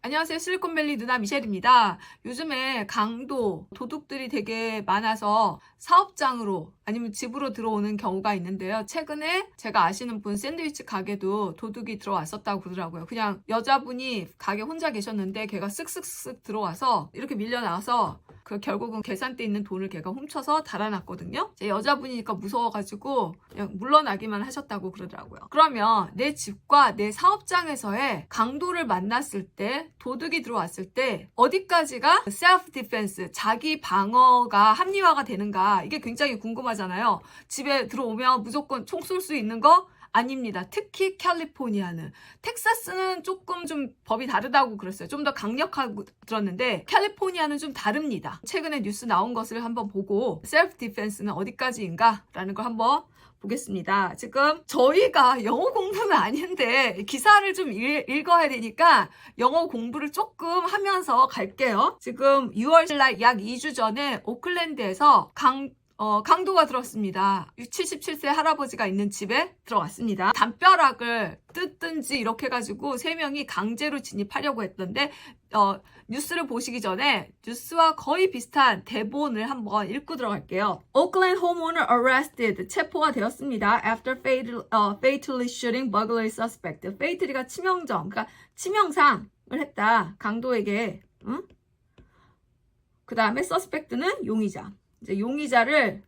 안녕하세요. 실리콘밸리 누나 미셸입니다. 요즘에 강도, 도둑들이 되게 많아서 사업장으로 아니면 집으로 들어오는 경우가 있는데요. 최근에 제가 아시는 분 샌드위치 가게도 도둑이 들어왔었다고 그러더라고요. 그냥 여자분이 가게 혼자 계셨는데 걔가 쓱쓱쓱 들어와서 이렇게 밀려나와서 결국은 계산대 있는 돈을 걔가 훔쳐서 달아났거든요. 제 여자분이니까 무서워가지고 그냥 물러나기만 하셨다고 그러더라고요. 그러면 내 집과 내 사업장에서의 강도를 만났을 때, 도둑이 들어왔을 때 어디까지가 셀프 디펜스, 자기 방어가 합리화가 되는가, 이게 굉장히 궁금하잖아요. 집에 들어오면 무조건 총 쏠 수 있는 거 아닙니다. 특히 캘리포니아는. 텍사스는 조금 좀 법이 다르다고 그랬어요. 좀 더 강력하고 들었는데 캘리포니아는 좀 다릅니다. 최근에 뉴스 나온 것을 한번 보고 셀프 디펜스는 어디까지인가 라는 걸 한번 보겠습니다. 지금 저희가 영어 공부는 아닌데 기사를 좀 읽어야 되니까 영어 공부를 조금 하면서 갈게요. 지금 6월 날 약 2주 전에 오클랜드에서 강도가 들었습니다. 77세 할아버지가 있는 집에 들어왔습니다. 담벼락을 뜯든지 이렇게 해가지고 3명이 강제로 진입하려고 했던데 뉴스를 보시기 전에 뉴스와 거의 비슷한 대본을 한번 읽고 들어갈게요. Oakland homeowner arrested, 체포가 되었습니다. After fatally shooting burglary suspect. fatally가 치명적, 그러니까 치명상을 했다. 강도에게. 응? 그 다음에 suspect는 용의자. 이제 용의자를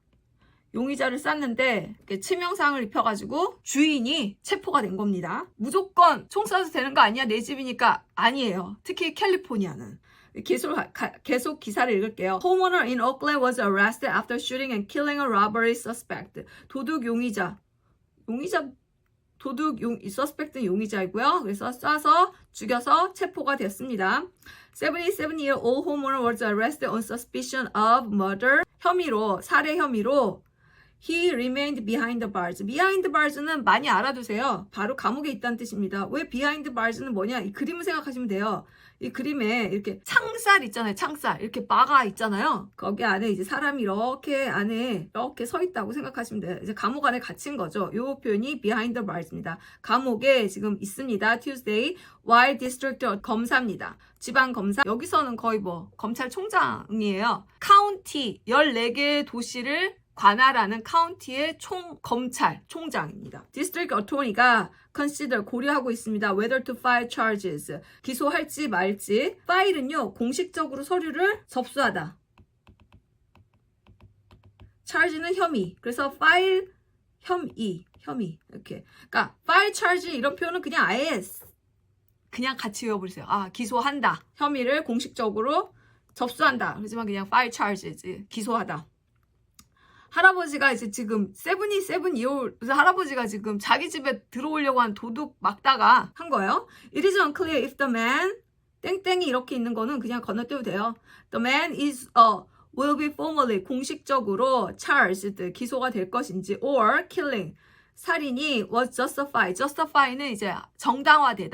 쐈는데 치명상을 입혀가지고 주인이 체포가 된 겁니다. 무조건 총 쏴도 되는 거 아니야? 내 집이니까. 아니에요. 특히 캘리포니아는. 계속 기사를 읽을게요. Homeowner in Oakland was arrested after shooting and killing a robbery suspect. suspect는 용의자이고요. 그래서 쏴서 죽여서 체포가 됐습니다. 77-year-old homeowner was arrested on suspicion of murder. 살해 혐의로 he remained behind the bars. behind the bars는 많이 알아두세요. 바로 감옥에 있다는 뜻입니다. 왜 behind bars는 뭐냐? 이 그림을 생각하시면 돼요. 이 그림에 이렇게 창살 있잖아요. 창살. 이렇게 바가 있잖아요. 거기 안에 이제 사람이 이렇게 안에 이렇게 서 있다고 생각하시면 돼요. 이제 감옥 안에 갇힌 거죠. 요 표현이 behind the bars입니다. 감옥에 지금 있습니다. Tuesday, Y District 검사입니다. 지방검사. 여기서는 거의 검찰총장이에요. 카운티 14개의 도시를 관할하는 카운티의 총장입니다. 디스트릭트 어토니가 consider 고려하고 있습니다. whether to file charges 기소할지 말지. file은요 공식적으로 서류를 접수하다. charge는 혐의. 그래서 file 혐의 이렇게. 그러니까 file charge 이런 표현은 그냥 아예 그냥 같이 외워버리세요. 기소한다. 혐의를 공식적으로 접수한다. 그렇지만 그냥 file charges 기소하다. 할아버지가 이제 지금 77-year-old 할아버지가 지금 자기 집에 들어오려고 한 도둑 막다가 한 거예요. It is unclear if the man 땡땡이 이렇게 있는 거는 그냥 건너뛰어도 돼요. The man will be formally 공식적으로 charged 기소가 될 것인지 or killing 살인이 was justify는 이제 정당화될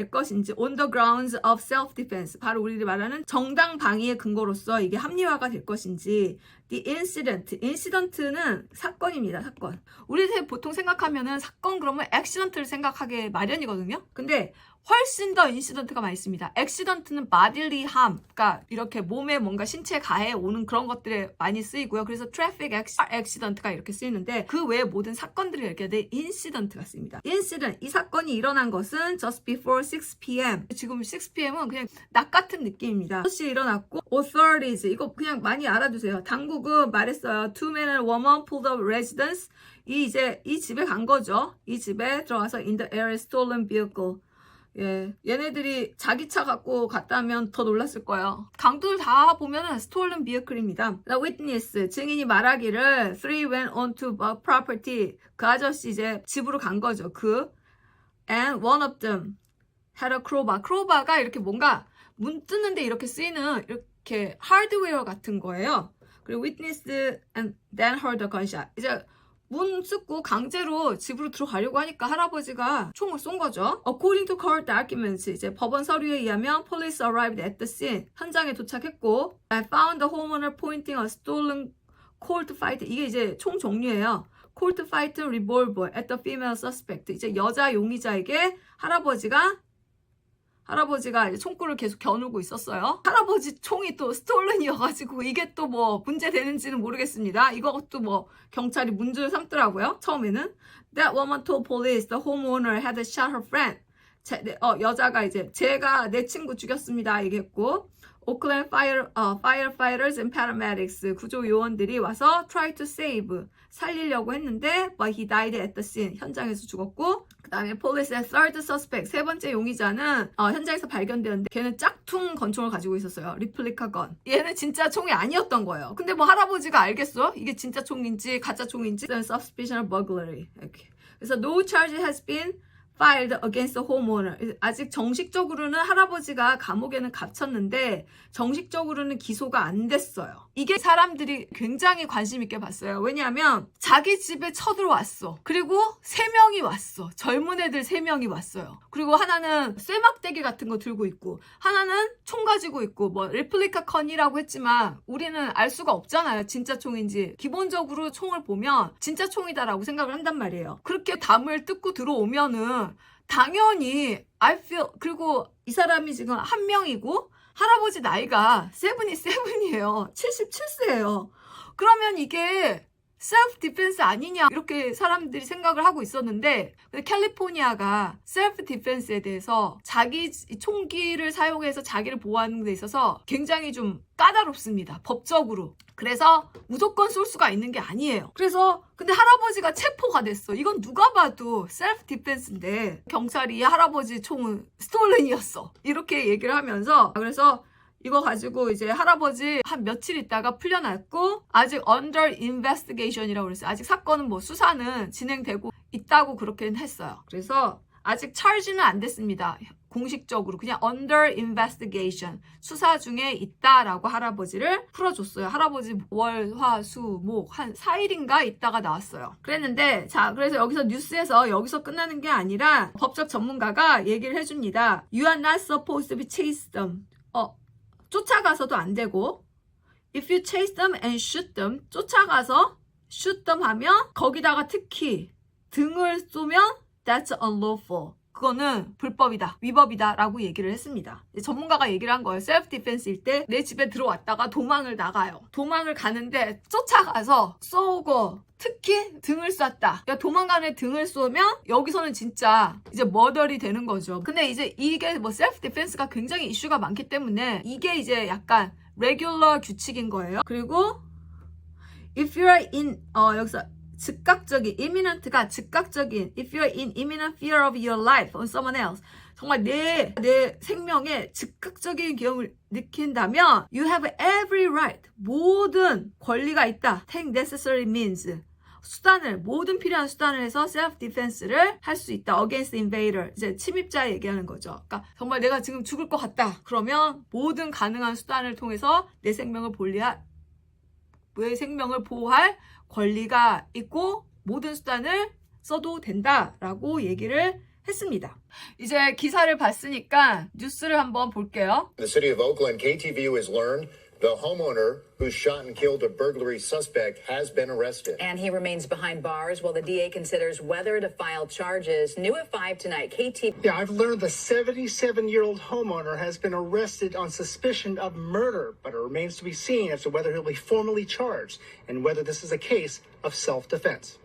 것인지 on the grounds of self-defense 바로 우리들이 말하는 정당 방위의 근거로서 이게 합리화가 될 것인지 the incident는 사건입니다. 사건. 우리들 보통 생각하면은 사건 그러면 accident를 생각하게 마련이거든요. 근데 훨씬 더 인시던트가 많이 있습니다. 액시던트는 bodily harm, 그러니까 이렇게 몸에 뭔가 신체에 가해 오는 그런 것들에 많이 쓰이고요. 그래서 traffic accident가 이렇게 쓰이는데 그 외에 모든 사건들이 이렇게 돼 incident가 쓰입니다. incident, 이 사건이 일어난 것은 just before 6 p.m. 지금 6 p.m.은 그냥 낮 같은 느낌입니다. 6시에 일어났고 authorities, 이거 그냥 많이 알아두세요. 당국은 말했어요. Two men and woman pulled up residence. 이 집에 간 거죠. 이 집에 들어와서 in the area stolen vehicle. 예, 얘네들이 자기 차 갖고 갔다면 더 놀랐을 거예요. 강도들 다 보면은 stolen vehicle입니다. The witness, 증인이 말하기를 three went onto property. 그 아저씨 이제 집으로 간 거죠. and one of them had a crowbar. crowbar가 이렇게 뭔가 문 뜯는데 이렇게 쓰이는 이렇게 하드웨어 같은 거예요. 그리고 witnessed and then heard a gunshot. 이제 문 뜯고 강제로 집으로 들어가려고 하니까 할아버지가 총을 쏜 거죠. According to court documents, 이제 법원 서류에 의하면 police arrived at the scene. 현장에 도착했고 I found the homeowner pointing a stolen Colt fight. 이게 이제 총 종류예요. Colt fight revolver at the female suspect. 이제 여자 용의자에게 할아버지가 할아버지가 이제 총구를 계속 겨누고 있었어요. 할아버지 총이 또 스톨른이어가지고 이게 또 뭐 문제되는지는 모르겠습니다. 이것도 뭐 경찰이 문제를 삼더라고요. 처음에는. That woman told police the homeowner had shot her friend. 여자가 이제 제가 내 친구 죽였습니다 얘기했고 오클랜드 firefighters and paramedics 구조 요원들이 와서 try to save 살리려고 했는데 but he died at the scene 현장에서 죽었고 그 다음에 police의 third suspect 세 번째 용의자는 현장에서 발견되었는데 걔는 짝퉁 권총을 가지고 있었어요. 리플리카 건. 얘는 진짜 총이 아니었던 거예요. 근데 뭐 할아버지가 알겠어? 이게 진짜 총인지 가짜 총인지. Suspicion of burglary. 이렇게. 그래서 no charge has been filed against the homeowner. 아직 정식적으로는 할아버지가 감옥에는 갇혔는데 정식적으로는 기소가 안 됐어요. 이게 사람들이 굉장히 관심 있게 봤어요. 왜냐하면 자기 집에 쳐들어왔어. 그리고 3명이 왔어. 젊은 애들 3명이 왔어요. 그리고 하나는 쇠막대기 같은 거 들고 있고 하나는 총 가지고 있고 뭐 레플리카 컨이라고 했지만 우리는 알 수가 없잖아요. 진짜 총인지. 기본적으로 총을 보면 진짜 총이다라고 생각을 한단 말이에요. 그렇게 담을 뜯고 들어오면은 당연히 그리고 이 사람이 지금 한 명이고 할아버지 나이가 77이에요. 77세예요. 그러면 이게 셀프 디펜스 아니냐 이렇게 사람들이 생각을 하고 있었는데 근데 캘리포니아가 셀프 디펜스에 대해서 자기 총기를 사용해서 자기를 보호하는 데 있어서 굉장히 좀 까다롭습니다. 법적으로. 그래서 무조건 쏠 수가 있는 게 아니에요. 그래서 근데 할아버지가 체포가 됐어. 이건 누가 봐도 셀프 디펜스인데 경찰이 할아버지 총은 스톨른이었어. 이렇게 얘기를 하면서 그래서 이거 가지고 이제 할아버지 한 며칠 있다가 풀려났고 아직 under investigation이라고 그랬어요. 아직 사건은 뭐 수사는 진행되고 있다고 그렇게 했어요. 그래서 아직 charge는 안 됐습니다. 공식적으로 그냥 under investigation 수사 중에 있다라고 할아버지를 풀어줬어요. 할아버지 월, 화, 수, 목 한 4일인가 있다가 나왔어요. 그랬는데 자 그래서 여기서 뉴스에서 여기서 끝나는 게 아니라 법적 전문가가 얘기를 해줍니다. You are not supposed to be chase them. 쫓아가서도 안 되고 if you chase them and shoot them 쫓아가서 shoot them 하면 거기다가 특히 등을 쏘면 that's unlawful 그거는 불법이다 위법이다 라고 얘기를 했습니다. 전문가가 얘기를 한 거예요. 셀프 디펜스일 때 내 집에 들어왔다가 도망을 나가요. 도망을 가는데 쫓아가서 쏘고 특히 등을 쐈다. 그러니까 도망가는 등을 쏘면 여기서는 진짜 이제 머더리 되는 거죠. 근데 이제 이게 뭐 셀프 디펜스가 굉장히 이슈가 많기 때문에 이게 이제 약간 레귤러 규칙인 거예요. 그리고 if you are in 여기서 즉각적인 imminent가 즉각적인 if you are in imminent fear of your life or someone else 정말 내 생명에 즉각적인 위험을 느낀다면 you have every right 모든 권리가 있다. take necessary means 모든 필요한 수단을 해서 self defense를 할 수 있다. against invader 이제 침입자 얘기하는 거죠. 그러니까 정말 내가 지금 죽을 것 같다. 그러면 모든 가능한 수단을 통해서 내 생명을 보호할 권리가 있고 모든 수단을 써도 된다라고 얘기를 했습니다. 이제 기사를 봤으니까 뉴스를 한번 볼게요. The city of Oakland, KTVU has learned the homeowner who shot and killed a burglary suspect has been arrested. And he remains behind bars while the DA considers whether to file charges. New at 5 tonight, KTVU. Yeah, I've learned the 77-year-old homeowner has been arrested on suspicion of murder, but it remains to be seen as to whether he'll be formally charged and whether this is a case of self-defense.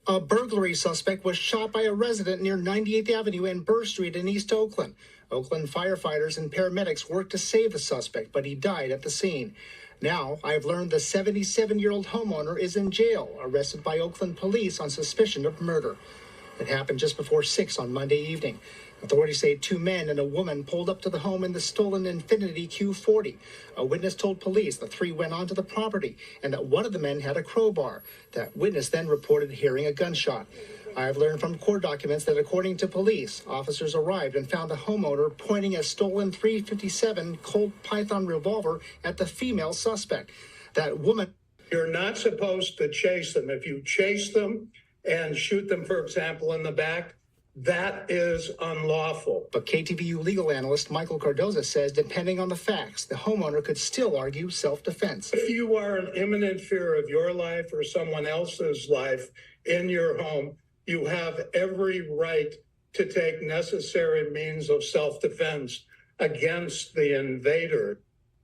A burglary suspect was shot by a resident near 98th Avenue and Burr Street in East Oakland. Oakland firefighters and paramedics worked to save the suspect, but he died at the scene. Now, I've learned the 77-year-old homeowner is in jail, arrested by Oakland police on suspicion of murder. It happened just before 6 on Monday evening. Authorities say 2 men and a woman pulled up to the home in the stolen Infiniti Q40. A witness told police the 3 went onto the property and that one of the men had a crowbar. That witness then reported hearing a gunshot. I've learned from court documents that according to police, officers arrived and found the homeowner pointing a stolen .357 Colt Python revolver at the female suspect. That woman... You're not supposed to chase them. If you chase them and shoot them, for example, in the back, that is unlawful. But KTVU legal analyst Michael Cardoza says depending on the facts, the homeowner could still argue self-defense. If you are in imminent fear of your life or someone else's life in your home, you have every right to take necessary means of self-defense against the invader.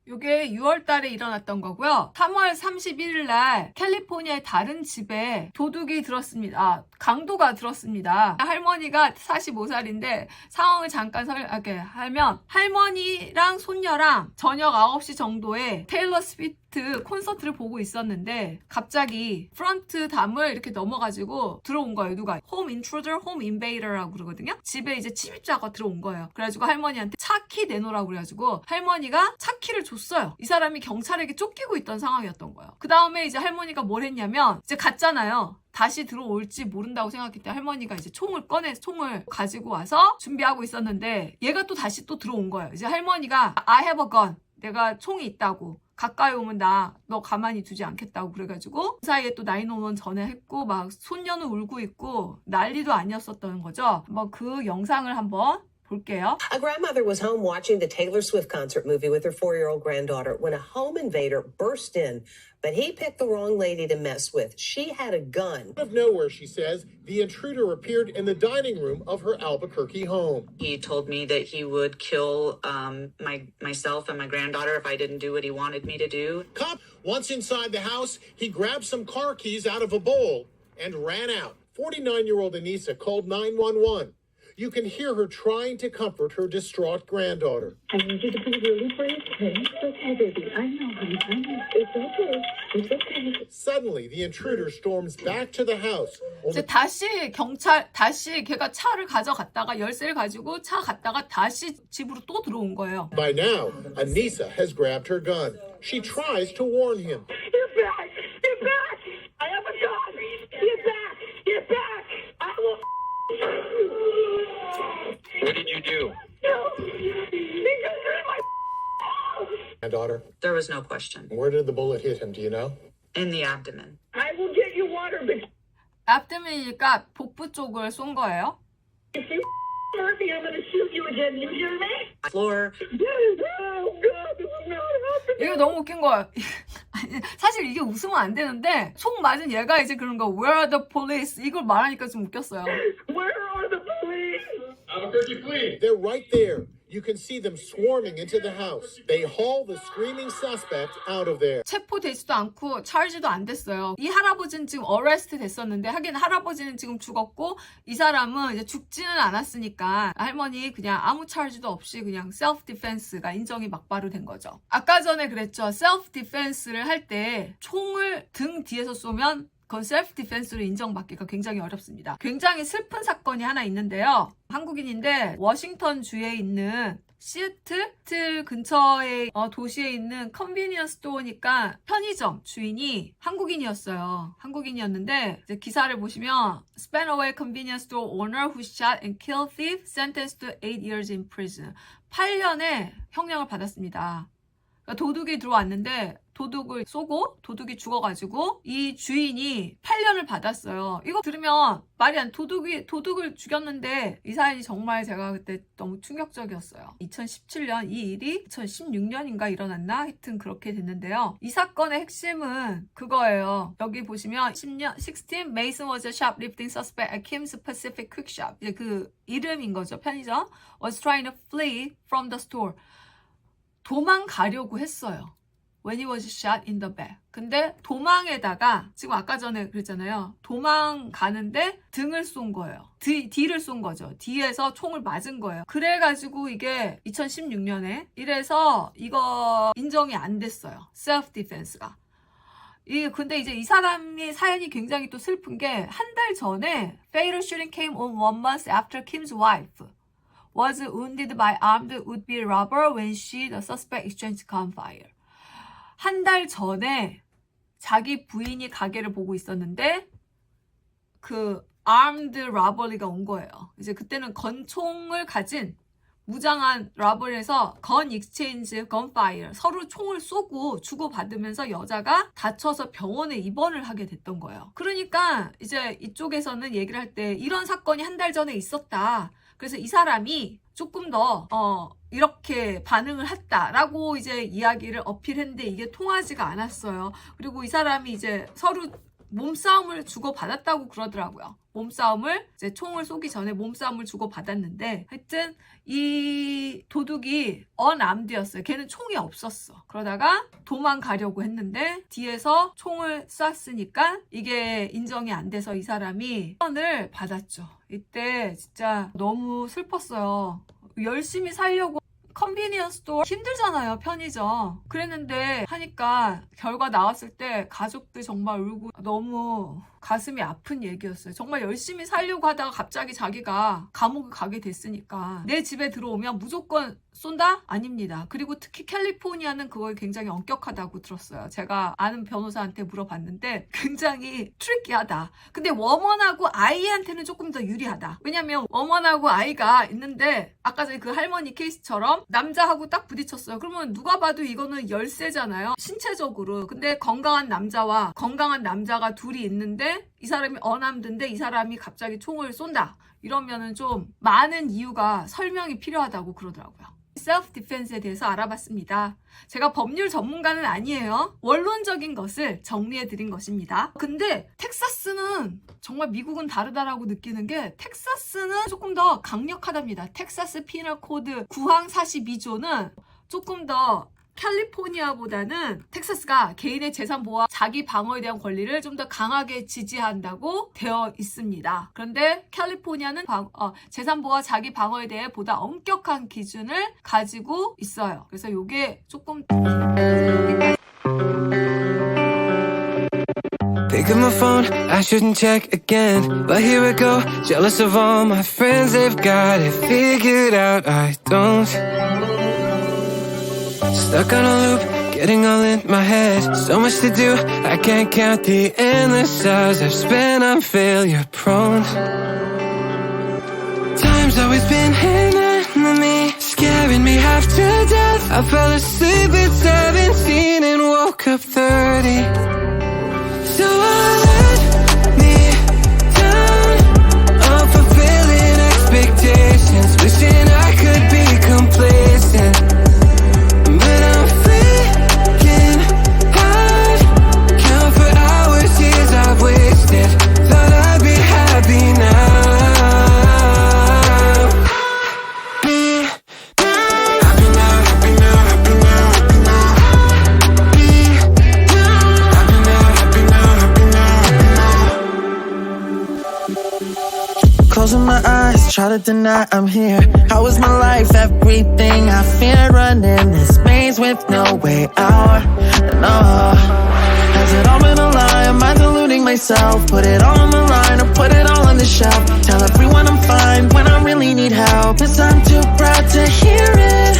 이게 6월 달에 일어났던 거고요. 3월 31일 날 캘리포니아의 다른 집에 도둑이 들었습니다. 강도가 들었습니다. 할머니가 45살인데 상황을 잠깐 하면 할머니랑 손녀랑 저녁 9시 정도에 테일러 스위프트 콘서트를 보고 있었는데 갑자기 프런트 담을 이렇게 넘어가지고 들어온 거예요. 누가? 홈 인트루더, 홈 인베이더라고 그러거든요. 집에 이제 침입자가 들어온 거예요. 그래가지고 할머니한테 차키 내놓으라고 그래가지고 할머니가 차키를 줬어요. 이 사람이 경찰에게 쫓기고 있던 상황이었던 거예요. 그 다음에 이제 할머니가 뭘 했냐면 이제 갔잖아요. 다시 들어올지 모른다고 생각했기 때문에 할머니가 이제 총을 가지고 와서 준비하고 있었는데 얘가 또 다시 또 들어온 거예요. 이제 할머니가 I have a gun. 내가 총이 있다고. 가까이 오면 너 가만히 두지 않겠다고 그래가지고 그 사이에 또 911 전화했고 막 손녀는 울고 있고 난리도 아니었었던 거죠. 한번 그 영상을 한번 볼게요. A grandmother was home watching the Taylor Swift concert movie with her 4-year-old granddaughter when a home invader burst in, but he picked the wrong lady to mess with. She had a gun. Out of nowhere, she says, the intruder appeared in the dining room of her Albuquerque home. He told me that he would kill myself and my granddaughter if I didn't do what he wanted me to do. Cop, once inside the house, he grabbed some car keys out of a bowl and ran out. 49-year-old Anissa called 911. You can hear her trying to comfort her distraught granddaughter. I need you to be really brave, okay? It's okay, baby. I know, honey. I know. It's okay. It's okay. Suddenly, the intruder storms back to the house. 이제 다시 걔가 차를 가져갔다가 열쇠를 가지고 차 갔다가 다시 집으로 또 들어온 거예요. By now, Anissa has grabbed her gun. She tries to warn him. You're back. You're back. I have a gun. You're back. You're back. I will. What did you do? No. Because you're in my house. Granddaughter, There was no question. where did the bullet hit him? Do you know? In the abdomen. I will get you water, but 앞드미니까 복부 쪽을 쏜 거예요. if you hurt me, I'm going to shoot you again. You hear me? Floor. Oh, God. This is not happening. 이게 너무 웃긴 거예요. 사실 이게 웃으면 안 되는데 총 맞은 얘가 이제 그런 거 Where are the police? 이걸 말하니까 좀 웃겼어요. Where are the police? Albuquerque, please. They're right there. You can see them swarming into the house. They haul the screaming suspect out of there. 체포되지도 않고 charge도 안 됐어요. 이 할아버지는 지금 arrest 됐었는데 하긴 할아버지는 지금 죽었고 이 사람은 이제 죽지는 않았으니까 할머니 그냥 아무 charge도 없이 그냥 self defense가 인정이 막바로 된 거죠. 아까 전에 그랬죠. self defense를 할 때 총을 등 뒤에서 쏘면 그건 셀프 디펜스로 인정받기가 굉장히 어렵습니다. 굉장히 슬픈 사건이 하나 있는데요. 한국인인데 워싱턴 주에 있는 시애틀 근처의 도시에 있는 컨비니언스 스토어니까 편의점 주인이 한국인이었어요. 한국인이었는데 이제 기사를 보시면 Spanaway convenience store owner who shot and killed thief sentenced to 8 years in prison. 8년의 형량을 받았습니다. 그러니까 도둑이 들어왔는데 도둑을 쏘고 도둑이 죽어가지고 이 주인이 8년을 받았어요. 이거 들으면 말이 안 도둑을 죽였는데 이 사연이 정말 제가 그때 너무 충격적이었어요. 2017년 이 일이 2016년인가 일어났나? 하여튼 그렇게 됐는데요. 이 사건의 핵심은 그거예요. 여기 보시면 16 Mason was a shoplifting suspect at Kim's Pacific Quick Shop. 이제 그 이름인 거죠. 편의점. Was trying to flee from the store. 도망가려고 했어요. When he was shot in the back. 근데 도망에다가 지금 아까 전에 그랬잖아요. 도망가는데 등을 쏜 거예요. 뒤를 쏜 거죠. 뒤에서 총을 맞은 거예요. 그래가지고 이게 2016년에 이래서 이거 인정이 안 됐어요. self defense가. 근데 이제 이 사람이 사연이 굉장히 또 슬픈 게 한 달 전에 fatal shooting came on 1 month after Kim's wife was wounded by armed would-be robber when she, the suspect, exchanged gunfire. 한 달 전에 자기 부인이 가게를 보고 있었는데 그 armed robbery가 온 거예요. 이제 그때는 권총을 가진 무장한 robbery에서 gun exchange, gunfire 서로 총을 쏘고 주고받으면서 여자가 다쳐서 병원에 입원을 하게 됐던 거예요. 그러니까 이제 이쪽에서는 얘기를 할 때 이런 사건이 한 달 전에 있었다. 그래서 이 사람이 조금 더 이렇게 반응을 했다라고 이제 이야기를 어필했는데 이게 통하지가 않았어요. 그리고 이 사람이 이제 서로 몸싸움을 주고받았다고 그러더라고요. 몸싸움을 이제 총을 쏘기 전에 몸싸움을 주고받았는데 하여튼 이 도둑이 언암드였어요. 걔는 총이 없었어. 그러다가 도망가려고 했는데 뒤에서 총을 쐈으니까 이게 인정이 안 돼서 이 사람이 선을 받았죠. 이때 진짜 너무 슬펐어요. 열심히 살려고 컨비니언스 스토어 힘들잖아요, 편의점. 그랬는데 하니까 결과 나왔을 때 가족들 정말 울고 너무 가슴이 아픈 얘기였어요. 정말 열심히 살려고 하다가 갑자기 자기가 감옥에 가게 됐으니까 내 집에 들어오면 무조건 쏜다? 아닙니다. 그리고 특히 캘리포니아는 그걸 굉장히 엄격하다고 들었어요. 제가 아는 변호사한테 물어봤는데 굉장히 트리키하다. 근데 워먼하고 아이한테는 조금 더 유리하다. 왜냐면 워먼하고 아이가 있는데 아까 전에 그 할머니 케이스처럼 남자하고 딱 부딪혔어요. 그러면 누가 봐도 이거는 열세잖아요. 신체적으로. 근데 건강한 남자가 둘이 있는데 이 사람이 언암드인데 이 사람이 갑자기 총을 쏜다. 이러면은 좀 많은 이유가 설명이 필요하다고 그러더라고요. 셀프 디펜스에 대해서 알아봤습니다. 제가 법률 전문가는 아니에요. 원론적인 것을 정리해 드린 것입니다. 근데 텍사스는 정말 미국은 다르다라고 느끼는 게 텍사스는 조금 더 강력하답니다. 텍사스 피널 코드 9항 42조는 조금 더 캘리포니아보다는 텍사스가 개인의 재산 보호와 자기 방어에 대한 권리를 좀 더 강하게 지지한다고 되어 있습니다. 그런데 캘리포니아는 재산 보호와 자기 방어에 대해 보다 엄격한 기준을 가지고 있어요. 그래서 이게 조금 Pick up my phone, I shouldn't check again. But here I go, jealous of all my friends, they've got it figured out. I don't. Stuck on a loop, getting all in my head. So much to do, I can't count the endless hours I've spent on failure prone. Time's always been an enemy, scaring me half to death. I fell asleep at 17 and woke up 30. So I let me down, unfulfilling expectations, wishing I could be complacent. But I'm freaking hard, count for hours, years I've wasted. Thought I'd be happy now. Be happy now, happy now, happy now, happy now. Be happy now, happy now, happy now. Closing my eyes, try to deny I'm here. How is my life? Everything I fear, running this maze with no way out. No, has it all been a lie? Am I deluding myself? Put it all on the line or put it all on the shelf. Tell everyone I'm fine when I really need help. 'Cause I'm too proud to hear it.